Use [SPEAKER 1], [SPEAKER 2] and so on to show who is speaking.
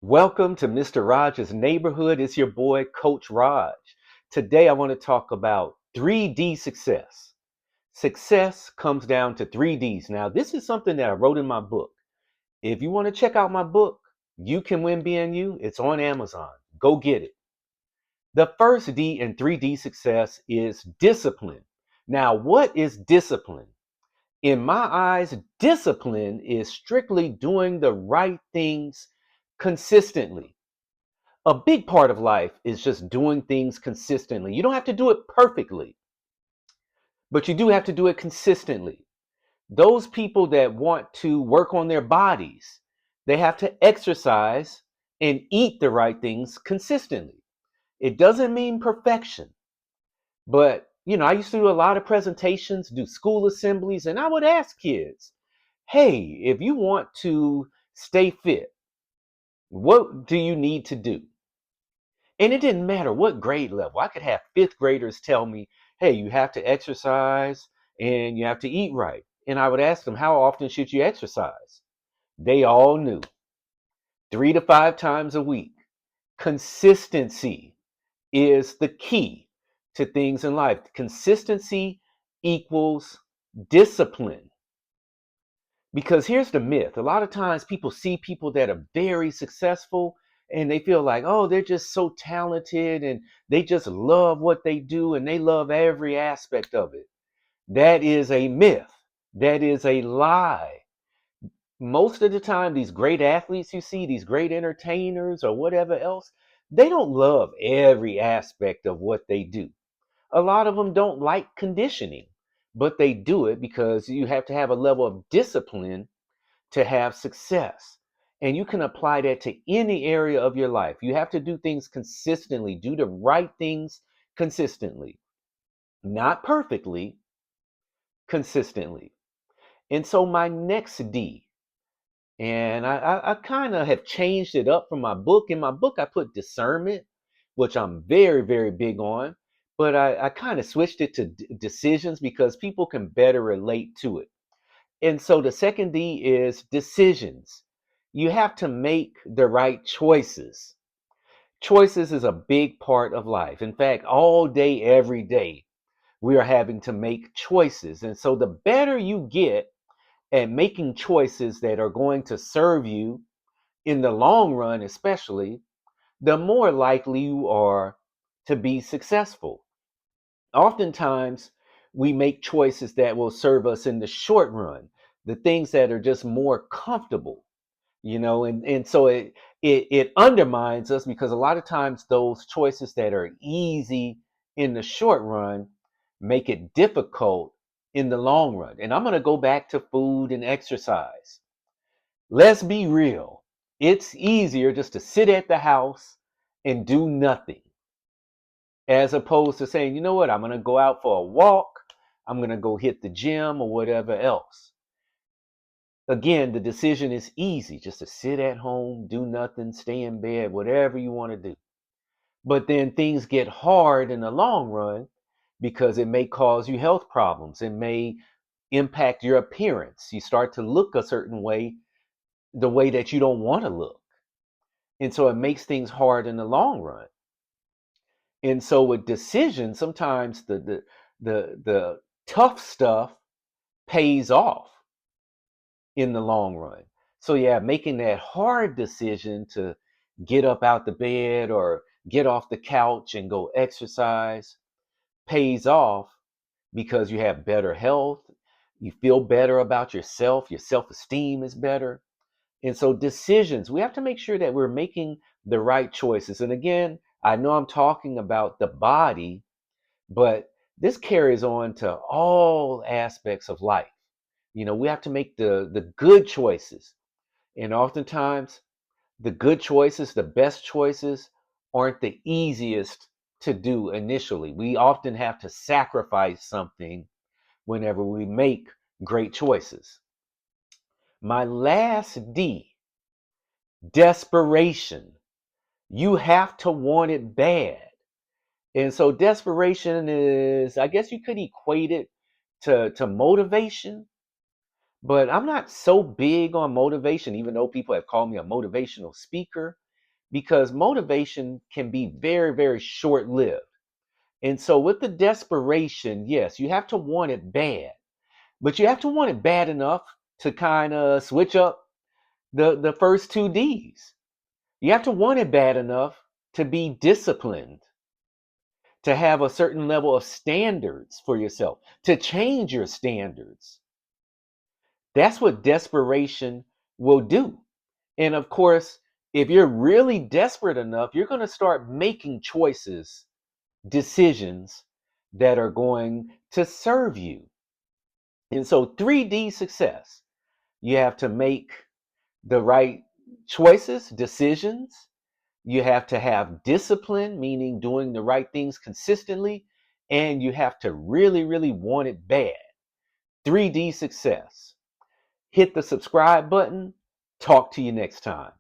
[SPEAKER 1] Welcome to Mr. Rogers' Neighborhood. It's your boy, Coach Raj. Today, I want to talk about 3D success. Success comes down to 3Ds. Now, this is something that I wrote in my book. If you want to check out my book, You Can Win Being You, it's on Amazon. Go get it. The first D in 3D success is discipline. Now, what is discipline? In my eyes, discipline is strictly doing the right things consistently. A big part of life is just doing things consistently. You don't have to do it perfectly, but you do have to do it consistently. Those people that want to work on their bodies, they have to exercise and eat the right things consistently. It doesn't mean perfection, but I used to do a lot of presentations, do school assemblies, and I would ask kids, hey, if you want to stay fit, what do you need to do? And it didn't matter what grade level. I could have fifth graders tell me, hey, you have to exercise and you have to eat right. And I would ask them, how often should you exercise? They all knew 3 to 5 times a week. Consistency is the key to things in life. Consistency equals discipline. Because here's the myth. A lot of times people see people that are very successful and they feel like, oh, they're just so talented and they just love what they do and they love every aspect of it. That is a myth. That is a lie. Most of the time, these great athletes you see, these great entertainers or whatever else, they don't love every aspect of what they do. A lot of them don't like conditioning, but they do it because you have to have a level of discipline to have success. And you can apply that to any area of your life. You have to do things consistently, do the right things consistently, not perfectly, consistently. And so, my next D, and I kind of have changed it up from my book. In my book, I put discernment, which I'm very, very big on, but I kind of switched it to decisions because people can better relate to it. And so the second D is decisions. You have to make the right choices. Choices is a big part of life. In fact, all day, every day, we are having to make choices. And so the better you get at making choices that are going to serve you in the long run, especially, the more likely you are to be successful. Oftentimes, we make choices that will serve us in the short run, the things that are just more comfortable, and so it undermines us because a lot of times those choices that are easy in the short run make it difficult in the long run. And I'm going to go back to food and exercise. Let's be real. It's easier just to sit at the house and do nothing as opposed to saying, you know what, I'm going to go out for a walk, I'm going to go hit the gym or whatever else. Again, the decision is easy, just to sit at home, do nothing, stay in bed, whatever you want to do. But then things get hard in the long run because it may cause you health problems. It may impact your appearance. You start to look a certain way, the way that you don't want to look. And so it makes things hard in the long run. And so with decisions, sometimes the tough stuff pays off in the long run. So yeah, making that hard decision to get up out the bed or get off the couch and go exercise pays off because you have better health, you feel better about yourself, your self-esteem is better. And so decisions, we have to make sure that we're making the right choices. And again, I know I'm talking about the body, but this carries on to all aspects of life. We have to make the good choices. And oftentimes, the good choices, the best choices, aren't the easiest to do initially. We often have to sacrifice something whenever we make great choices. My last D, desperation. You have to want it bad. And so desperation is, I guess you could equate it to motivation, but I'm not so big on motivation, even though people have called me a motivational speaker. because motivation can be very, very short lived. And so, with the desperation, yes, you have to want it bad, but you have to want it bad enough to kind of switch up the first two D's. You have to want it bad enough to be disciplined, to have a certain level of standards for yourself, to change your standards. That's what desperation will do. And of course, if you're really desperate enough, you're going to start making choices, decisions that are going to serve you. And so, 3D success, you have to make the right choices, decisions. You have to have discipline, meaning doing the right things consistently. And you have to really, really want it bad. 3D success. Hit the subscribe button. Talk to you next time.